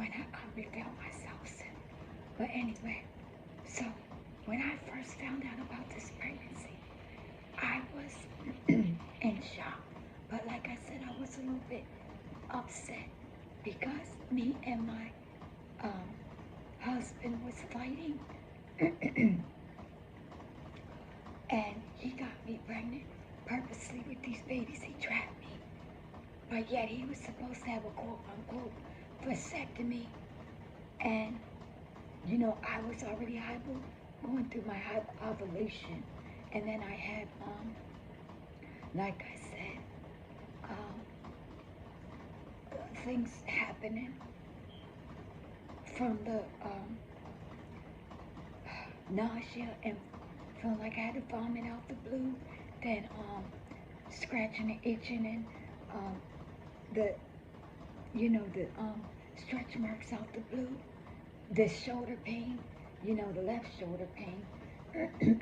when I reveal myself soon. But anyway, so when I first found out about this pregnancy, I was in shock. But like I said, I was a little bit upset because me and my um, husband was fighting and he got me pregnant purposely with these babies. He trapped me. But yet he was supposed to have a quote unquote vasectomy. And, I was already going through my ovulation. And then I had, like I said, things happening from the nausea and feeling like I had to vomit out the blue, then scratching and itching and the the stretch marks out the blue, the shoulder pain, the left shoulder pain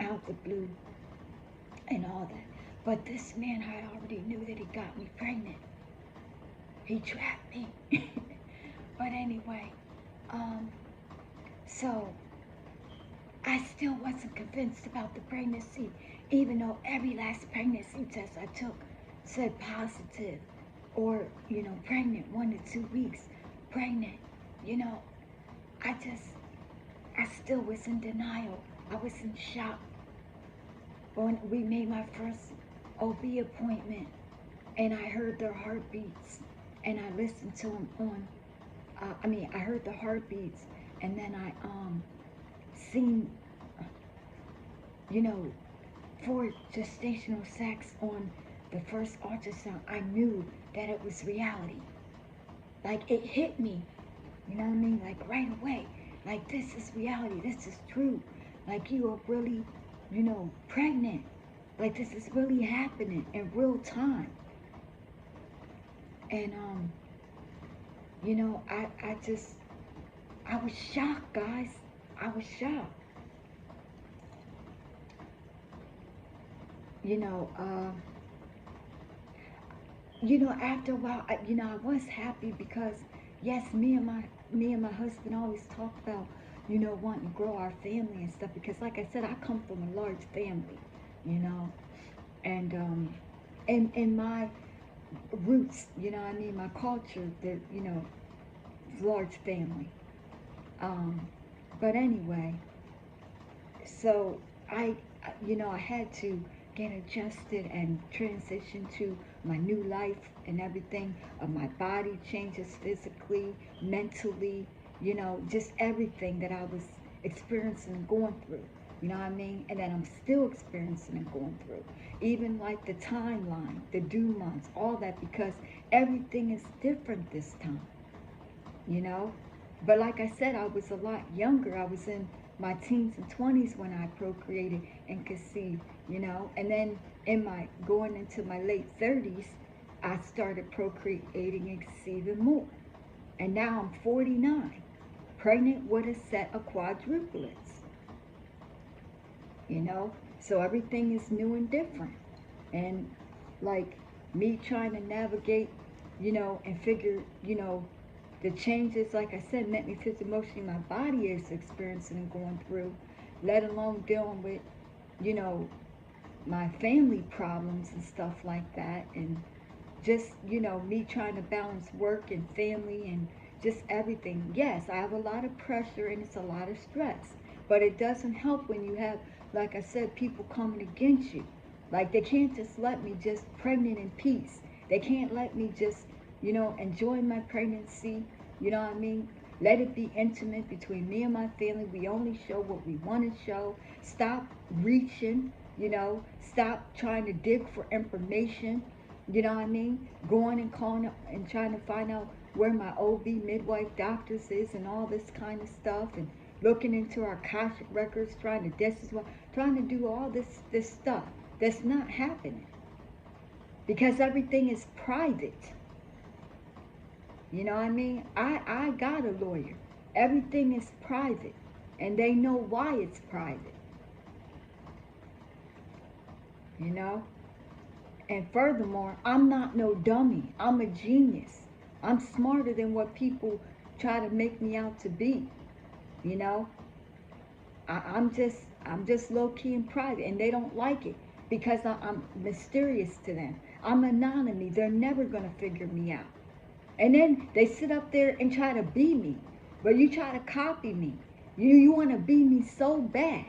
out the blue and all that. But this man, I already knew that he got me pregnant. He trapped me. But anyway, so I still wasn't convinced about the pregnancy, even though every last pregnancy test I took said positive or, pregnant, 1 to 2 weeks, pregnant. I still was in denial. I was in shock. When we made my first OB appointment and I heard their heartbeats and I listened to them on, I heard the heartbeats and then I seen, 4 gestational sacs on the first ultrasound. I knew that it was reality. Like it hit me, like right away. Like this is reality, this is true. Like you are really, pregnant. Like this is really happening in real time. And I was shocked, guys. I was shocked. After a while, I was happy because yes, me and my husband always talk about, wanting to grow our family and stuff because like I said, I come from a large family, and in my roots, my culture, the large family. Um, but anyway, so I had to get adjusted and transition to my new life and everything. My body changes physically, mentally, just everything that I was experiencing and going through. You know what I mean? And that I'm still experiencing and going through. Even like the timeline, the due months, all that, because everything is different this time, you know? But like I said, I was a lot younger. I was in my teens and 20s when I procreated and conceived, and then in my going into my late 30s, I started procreating and conceiving more. And now I'm 49, pregnant with a set of quadruplets, so everything is new and different. And like me trying to navigate, and figure, the changes, like I said, mentally, physically, emotionally, my body is experiencing and going through, let alone dealing with, you know, my family problems and stuff like that. And just, me trying to balance work and family and just everything. Yes, I have a lot of pressure and it's a lot of stress. But it doesn't help when you have, like I said, people coming against you. Like they can't just let me just pregnant in peace. They can't let me just, enjoy my pregnancy. You know what I mean? Let it be intimate between me and my family. We only show what we want to show. Stop reaching, stop trying to dig for information. You know what I mean? Going and calling up and trying to find out where my OB midwife doctors is and all this kind of stuff, and looking into our Akashic records, trying to do all this stuff that's not happening because everything is private. You know what I mean? I got a lawyer. Everything is private, and they know why it's private. You know? And furthermore, I'm not no dummy. I'm a genius. I'm smarter than what people try to make me out to be. You know, I'm just low key and private, and they don't like it because I'm mysterious to them. I'm anonymous. They're never gonna figure me out. And then they sit up there and try to be me, but you try to copy me. You want to be me so bad.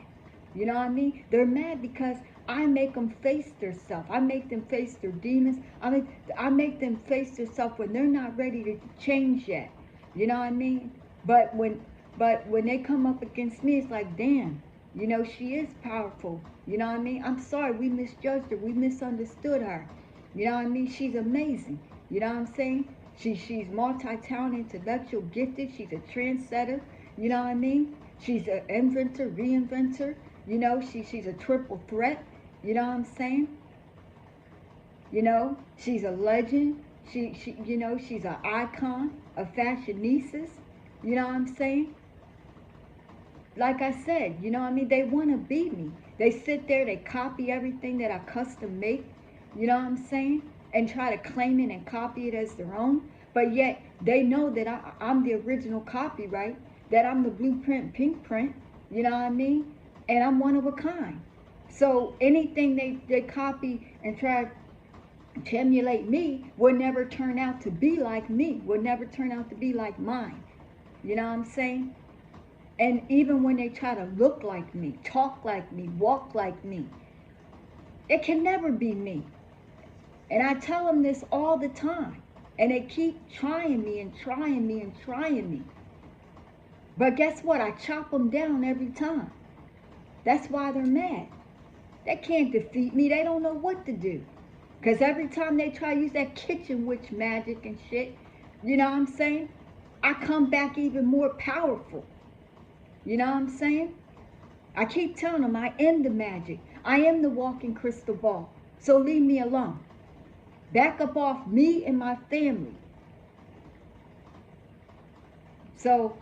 You know what I mean? They're mad because I make them face themselves. I make them face their demons. I make them face themselves when they're not ready to change yet. You know what I mean? But when they come up against me, it's like, damn, you know, she is powerful. You know what I mean? I'm sorry, we misjudged her. We misunderstood her. You know what I mean? She's amazing. You know what I'm saying? She's multi-talented, intellectual, gifted. She's a trendsetter. You know what I mean? She's an inventor, reinventor. You know, she's a triple threat. You know what I'm saying? You know, she's a legend. She you know, she's an icon, a fashionista. You know what I'm saying? Like I said, you know what I mean? They want to be me. They sit there, they copy everything that I custom make. You know what I'm saying? And try to claim it and copy it as their own. But yet, they know that I'm the original copyright, that I'm the blueprint, pink print. You know what I mean? And I'm one of a kind. So anything they copy and try to emulate me will never turn out to be like me, will never turn out to be like mine. You know what I'm saying? And even when they try to look like me, talk like me, walk like me, it can never be me. And I tell them this all the time. And they keep trying me and trying me and trying me. But guess what? I chop them down every time. That's why they're mad. They can't defeat me. They don't know what to do. Because every time they try to use that kitchen witch magic and shit, you know what I'm saying? I come back even more powerful. You know what I'm saying? I keep telling them I am the magic. I am the walking crystal ball. So leave me alone. Back up off me and my family. So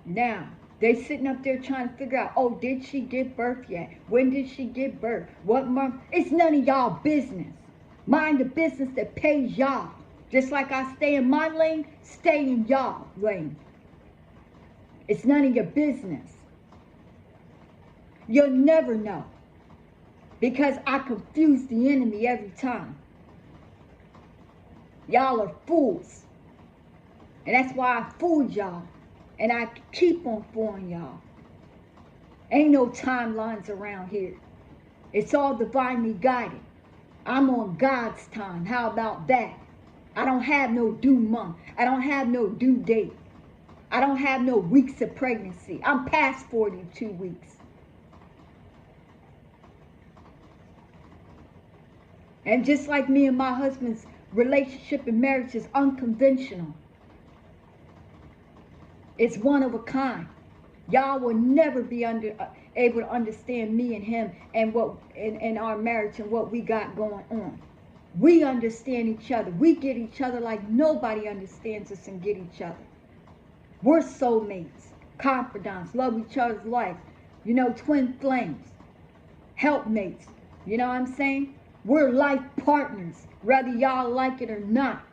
now they sitting up there trying to figure out, oh, did she give birth yet? When did she give birth? What month? It's none of y'all business. Mind the business that pays y'all. Just like I stay in my lane, stay in y'all lane. It's none of your business. You'll never know. Because I confuse the enemy every time. Y'all are fools. And that's why I fooled y'all. And I keep on fooling y'all. Ain't no timelines around here. It's all divinely guided. I'm on God's time. How about that? I don't have no due month. I don't have no due date. I don't have no weeks of pregnancy. I'm past 42 weeks. And just like me and my husband's relationship and marriage is unconventional. It's one of a kind. Y'all will never be able to understand me and him and what in our marriage and what we got going on. We understand each other. We get each other like nobody understands us and get each other. We're soulmates, confidants, love each other's life. You know, twin flames, helpmates. You know what I'm saying? We're life partners, whether y'all like it or not.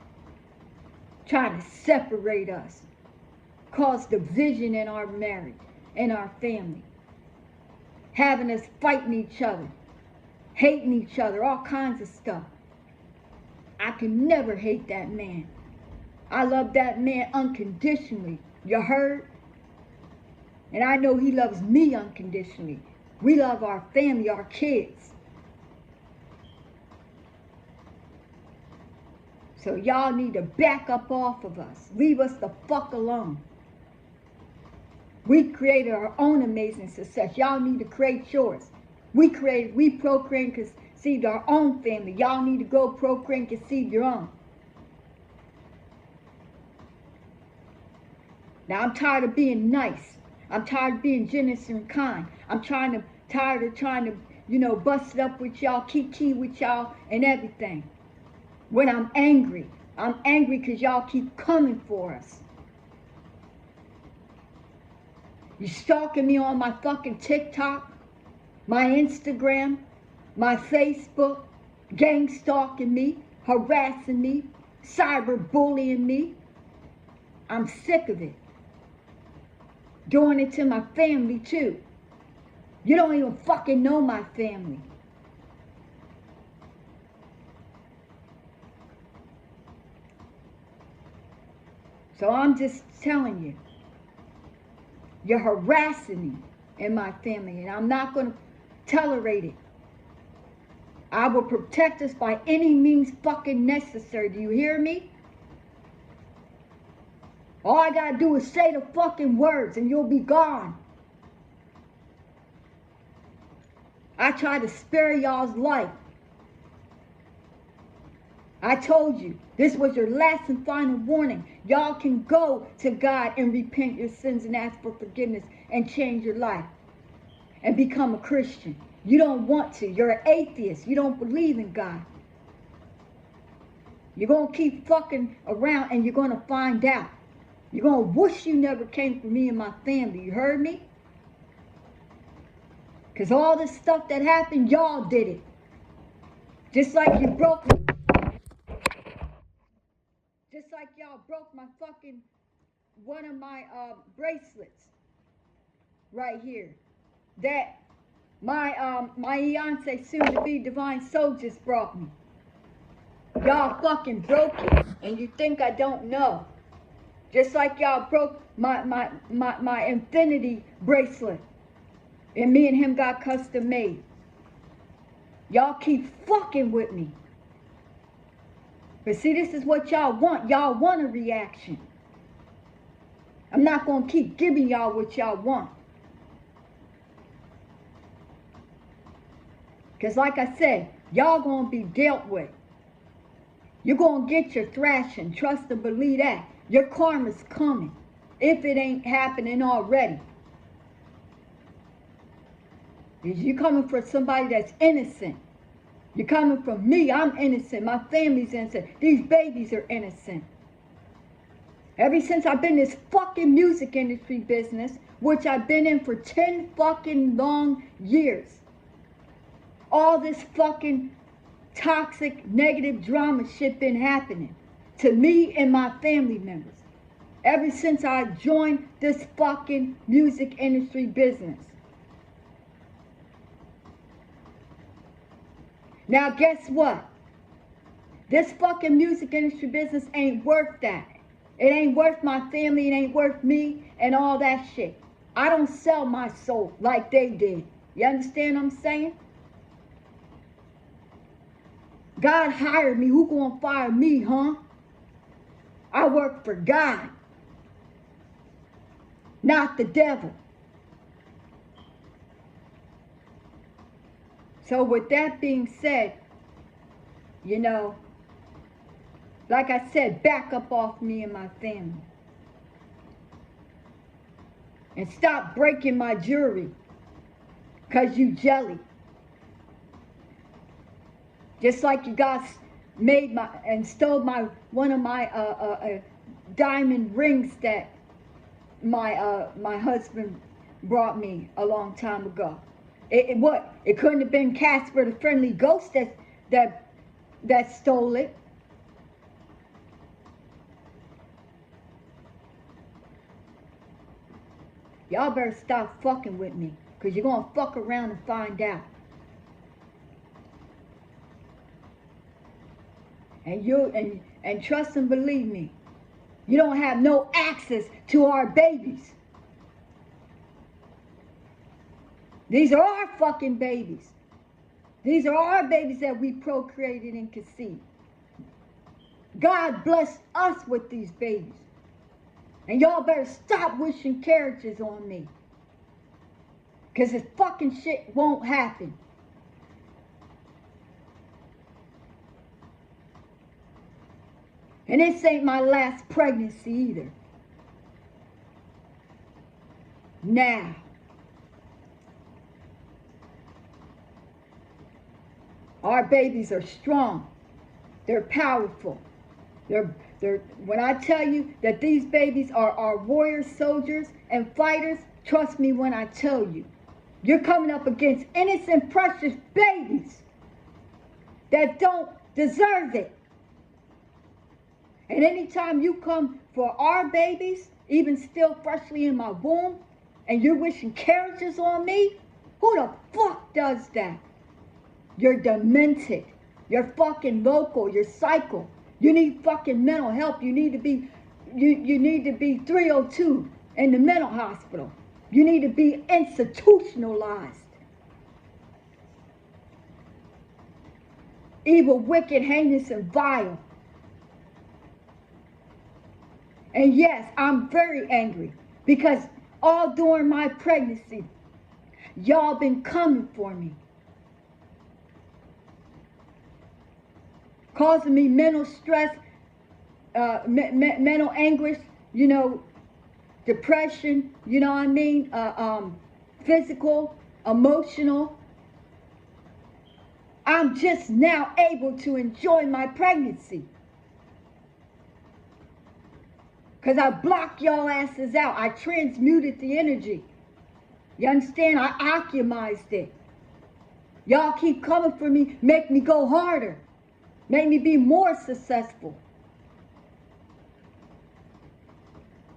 Trying to separate us. Cause division in our marriage, in our family. Having us fighting each other. Hating each other, all kinds of stuff. I can never hate that man. I love that man unconditionally. You heard? And I know he loves me unconditionally. We love our family, our kids. So y'all need to back up off of us. Leave us the fuck alone. We created our own amazing success. Y'all need to create yours. We procreate and conceived our own family. Y'all need to go procreate and conceive your own. Now I'm tired of being nice. I'm tired of being generous and kind. I'm tired of trying to, you know, bust it up with y'all, kiki with y'all and everything. When I'm angry because y'all keep coming for us. You stalking me on my fucking TikTok, my Instagram, my Facebook, gang stalking me, harassing me, cyberbullying me. I'm sick of it. Doing it to my family too. You don't even fucking know my family. So I'm just telling you, you're harassing me and my family, and I'm not going to tolerate it. I will protect us by any means fucking necessary. Do you hear me? All I gotta do is say the fucking words and you'll be gone. I tried to spare y'all's life. I told you, this was your last and final warning. Y'all can go to God and repent your sins and ask for forgiveness and change your life and become a Christian. You don't want to. You're an atheist. You don't believe in God. You're going to keep fucking around and you're going to find out. You're going to wish you never came for me and my family. You heard me? Because all this stuff that happened, y'all did it. Just like you broke me. Just like y'all broke my fucking, one of my bracelets right here. That my fiance, soon to be divine soul, just brought me. Y'all fucking broke it. And you think I don't know. Just like y'all broke my infinity bracelet. And me and him got custom made. Y'all keep fucking with me. But see, this is what y'all want. Y'all want a reaction. I'm not going to keep giving y'all what y'all want. Because like I said, y'all going to be dealt with. You're going to get your thrashing. Trust and believe that. Your karma's coming. If it ain't happening already. Because you're coming for somebody that's innocent. You're coming from me. I'm innocent. My family's innocent. These babies are innocent. Ever since I've been in this fucking music industry business, which I've been in for 10 fucking long years, all this fucking toxic, negative drama shit been happening to me and my family members. Ever since I joined this fucking music industry business. Now guess what? This fucking music industry business ain't worth that. It ain't worth my family, it ain't worth me and all that shit. I don't sell my soul like they did. You understand what I'm saying? God hired me. Who gonna fire me, huh? I work for God, not the devil. So with that being said, you know, like I said, back up off me and my family. And stop breaking my jewelry because you jelly. Just like you guys made my and stole one of my diamond rings that my husband brought me a long time ago. It couldn't have been Casper the Friendly Ghost that stole it. Y'all better stop fucking with me, because you're going to fuck around and find out. And trust and believe me, you don't have no access to our babies. These are our fucking babies. These are our babies that we procreated and conceived. God blessed us with these babies. And y'all better stop wishing carriages on me. Because this fucking shit won't happen. And this ain't my last pregnancy either. Now. Our babies are strong. They're powerful. When I tell you that these babies are warrior soldiers and fighters, trust me when I tell you. You're coming up against innocent, precious babies that don't deserve it. And anytime you come for our babies, even still freshly in my womb, and you're wishing carriages on me, who the fuck does that? You're demented. You're fucking local. You're psycho. You need fucking mental help. You need to be, you need to be 302 in the mental hospital. You need to be institutionalized. Evil, wicked, heinous, and vile. And yes, I'm very angry because all during my pregnancy, y'all been coming for me. Causing me mental stress, mental anguish, depression, you know what I mean? Physical, emotional. I'm just now able to enjoy my pregnancy. Because I blocked y'all asses out. I transmuted the energy. You understand? I alchemized it. Y'all keep coming for me, make me go harder. Make me be more successful.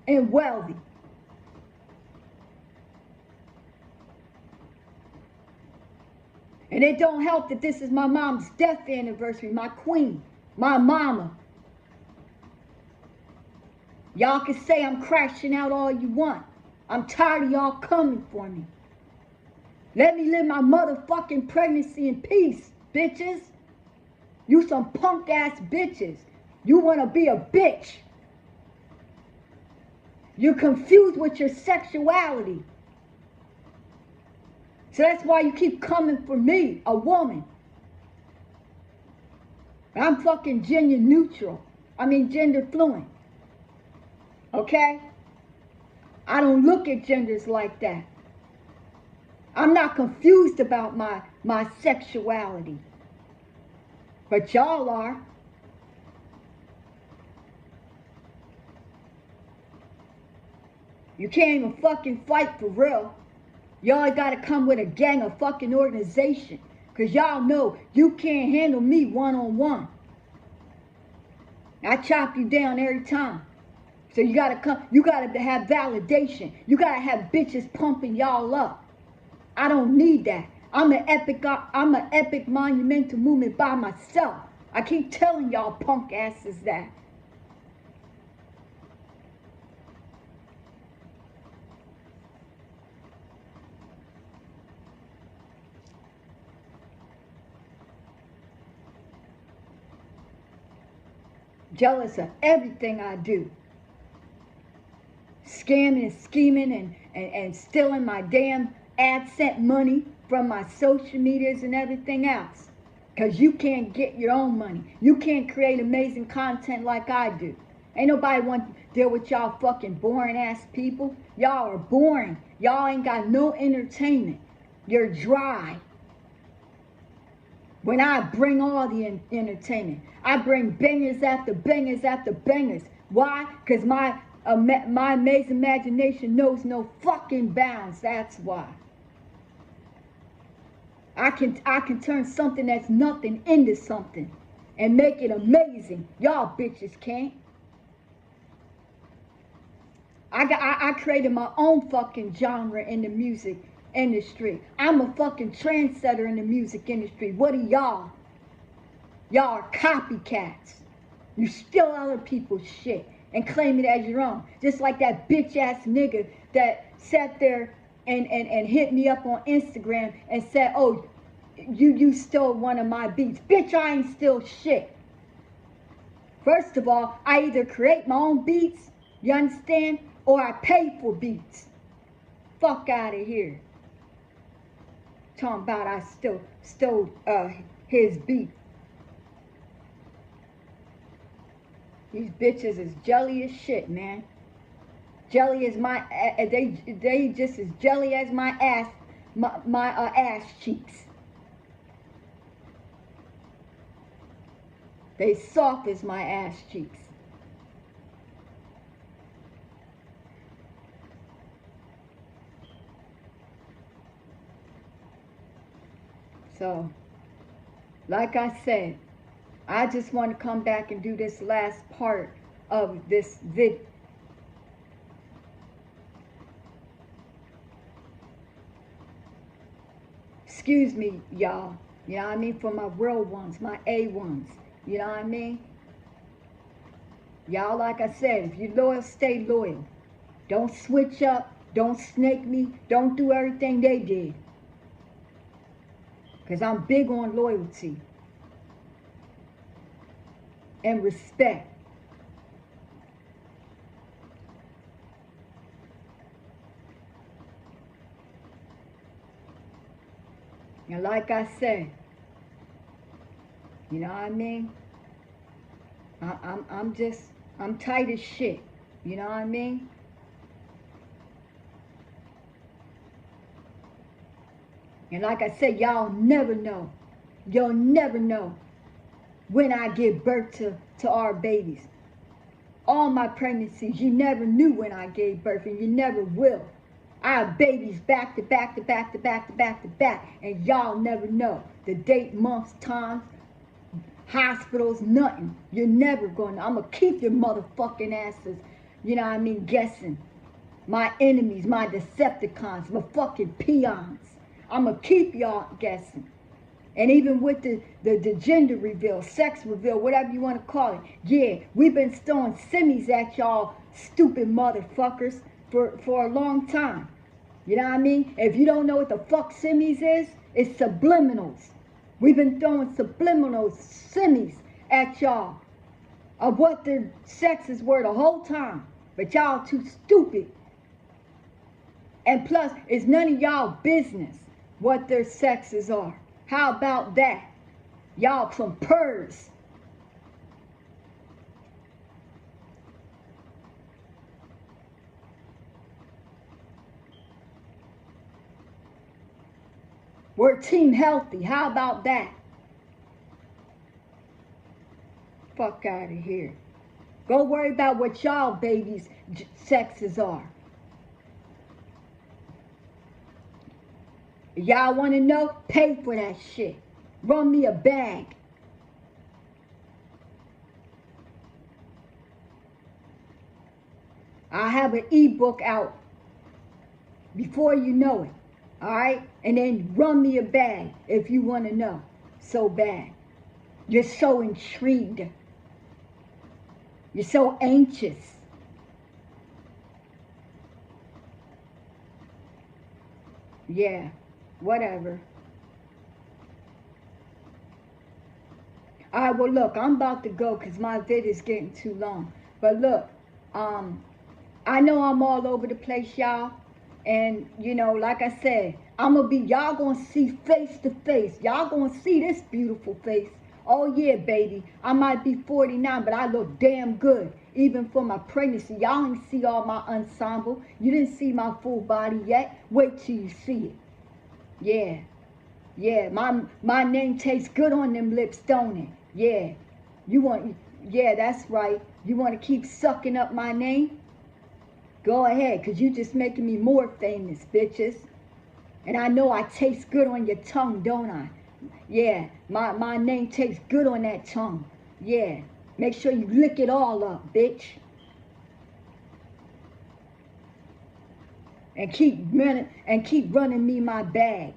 And wealthy. And it don't help that this is my mom's death anniversary, my queen, my mama. Y'all can say I'm crashing out all you want. I'm tired of y'all coming for me. Let me live my motherfucking pregnancy in peace, bitches. You some punk ass bitches. You want to be a bitch. You're confused with your sexuality. So that's why you keep coming for me, a woman. I'm fucking gender neutral. Gender fluent. Okay? I don't look at genders like that. I'm not confused about my sexuality. But y'all are. You can't even fucking fight for real. Y'all gotta come with a gang of fucking organization. Because y'all know you can't handle me one-on-one. I chop you down every time. So you gotta come, you gotta have validation. You gotta have bitches pumping y'all up. I don't need that. I'm an epic monumental movement by myself. I keep telling y'all punk asses that. Jealous of everything I do. Scamming and scheming and stealing my damn AdSense money from my social medias and everything else. Because you can't get your own money. You can't create amazing content like I do. Ain't nobody want to deal with y'all fucking boring ass people. Y'all are boring. Y'all ain't got no entertainment. You're dry. When I bring all the entertainment, I bring bangers after bangers after bangers. Why? Because my amazing imagination knows no fucking bounds. That's why. I can turn something that's nothing into something and make it amazing. Y'all bitches can't. I created my own fucking genre in the music industry. I'm a fucking trendsetter in the music industry. What are y'all? Y'all are copycats. You steal other people's shit and claim it as your own. Just like that bitch ass nigga that sat there and hit me up on Instagram and said, oh, you stole one of my beats. Bitch, I ain't steal shit. First of all, I either create my own beats, you understand, or I pay for beats. Fuck out of here. Talking about I stole his beat. These bitches is jelly as shit, man. Jelly as my, they just as jelly as my ass, my ass cheeks. They soft as my ass cheeks. So, like I said, I just want to come back and do this last part of this video. Excuse me, y'all. You know what I mean? For my real ones, my A ones. You know what I mean? Y'all, like I said, if you're loyal, stay loyal. Don't switch up. Don't snake me. Don't do everything they did. Because I'm big on loyalty and respect. And like I said, you know what I mean? I'm tight as shit. You know what I mean? And like I said, y'all never know. You'll never know when I give birth to our babies. All my pregnancies, you never knew when I gave birth, and you never will. I have babies back to back to back to back to back to back, and y'all never know the date, months, times, hospitals, nothing. You're never going to. I'm going to keep your motherfucking asses, you know what I mean, guessing. My enemies, my Decepticons, my fucking peons. I'm going to keep y'all guessing. And even with the gender reveal, sex reveal, whatever you want to call it. Yeah, we've been throwing semis at y'all stupid motherfuckers for a long time. You know what I mean? If you don't know what the fuck semis is, it's subliminals. We've been throwing subliminals, semis at y'all of what their sexes were the whole time. But y'all too stupid. And plus, it's none of y'all business what their sexes are. How about that? Y'all some purrs. We're team healthy. How about that? Fuck out of here. Go worry about what y'all babies' sexes are. Y'all want to know? Pay for that shit. Run me a bag. I have an ebook out before you know it. All right? And then run me a bag if you want to know so bad. You're so intrigued. You're so anxious. Yeah, whatever. All right, well, look, I'm about to go because my vid is getting too long. But look, I know I'm all over the place, y'all. And, you know, like I said, y'all gonna see face to face. Y'all gonna see this beautiful face. Oh, yeah, baby. I might be 49, but I look damn good. Even for my pregnancy. Y'all didn't see all my ensemble. You didn't see my full body yet. Wait till you see it. Yeah. Yeah, my name tastes good on them lips, don't it? Yeah. Yeah, that's right. You want to keep sucking up my name? Go ahead, because you just making me more famous, bitches. And I know I taste good on your tongue, don't I? Yeah, my name tastes good on that tongue. Yeah, make sure you lick it all up, bitch. And keep running me my bag.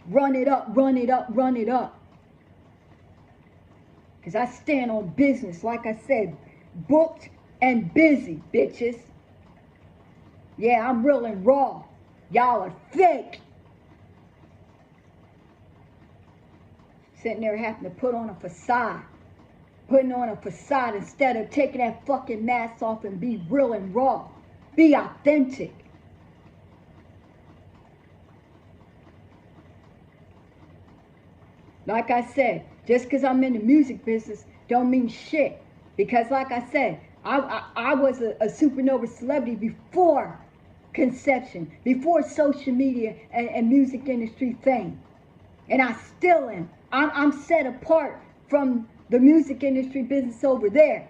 Run it up, run it up, run it up. Because I stand on business, like I said, booked and busy, bitches. Yeah, I'm real and raw. Y'all are fake. Sitting there having to put on a facade. Putting on a facade instead of taking that fucking mask off and be real and raw. Be authentic. Like I said, just because I'm in the music business don't mean shit. Because like I said, I was a supernova celebrity before conception, before social media and music industry fame. And I still am. I'm set apart from the music industry business over there.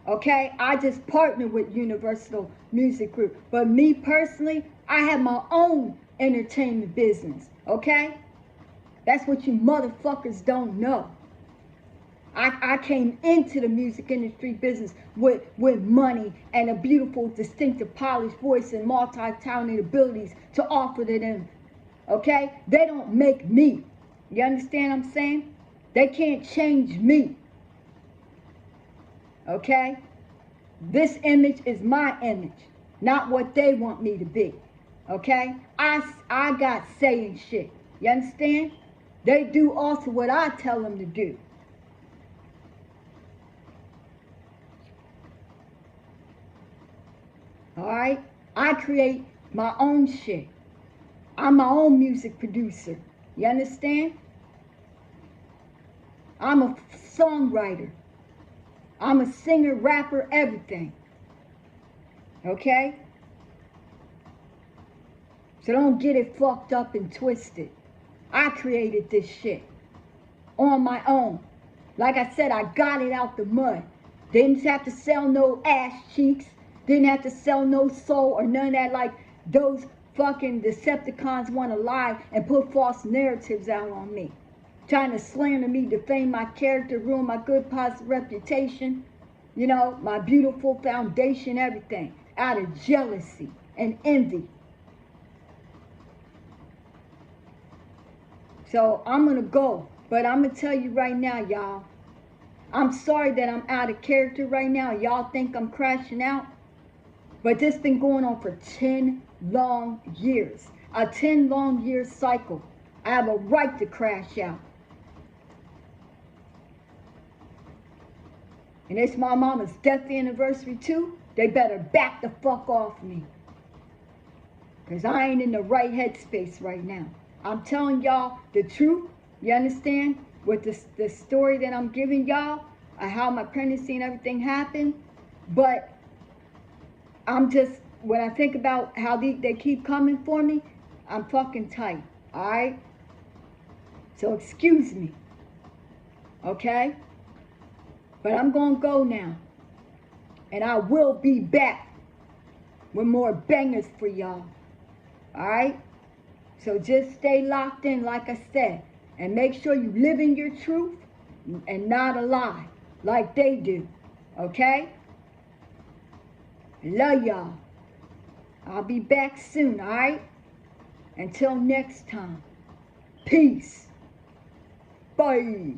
Okay? I just partner with Universal Music Group. But me personally, I have my own entertainment business. Okay? That's what you motherfuckers don't know. I came into the music industry business with money and a beautiful, distinctive, polished voice and multi-talented abilities to offer to them. Okay? They don't make me. You understand what I'm saying? They can't change me. Okay? This image is my image, not what they want me to be. Okay? I got saying shit. You understand? They do also what I tell them to do. Alright? I create my own shit. I'm my own music producer. You understand? I'm a songwriter. I'm a singer, rapper, everything. Okay? So don't get it fucked up and twisted. I created this shit on my own. Like I said, I got it out the mud. Didn't have to sell no ass cheeks. Didn't have to sell no soul or none of that like those fucking Decepticons want to lie and put false narratives out on me. Trying to slander me, defame my character, ruin my good positive reputation. You know, my beautiful foundation, everything. Out of jealousy and envy. So I'm going to go. But I'm going to tell you right now, y'all. I'm sorry that I'm out of character right now. Y'all think I'm crashing out. But this been going on for 10 long years. A 10 long year cycle. I have a right to crash out. And it's my mama's death anniversary too. They better back the fuck off me. Because I ain't in the right headspace right now. I'm telling y'all the truth. You understand? With the story that I'm giving y'all, how my pregnancy and everything happened. But I'm just, when I think about how they keep coming for me, I'm fucking tight. Alright? So excuse me. Okay? But I'm going to go now. And I will be back with more bangers for y'all. Alright? So just stay locked in, like I said. And make sure you live in your truth and not a lie like they do. Okay? Love y'all. I'll be back soon, alright? Until next time. Peace. Bye.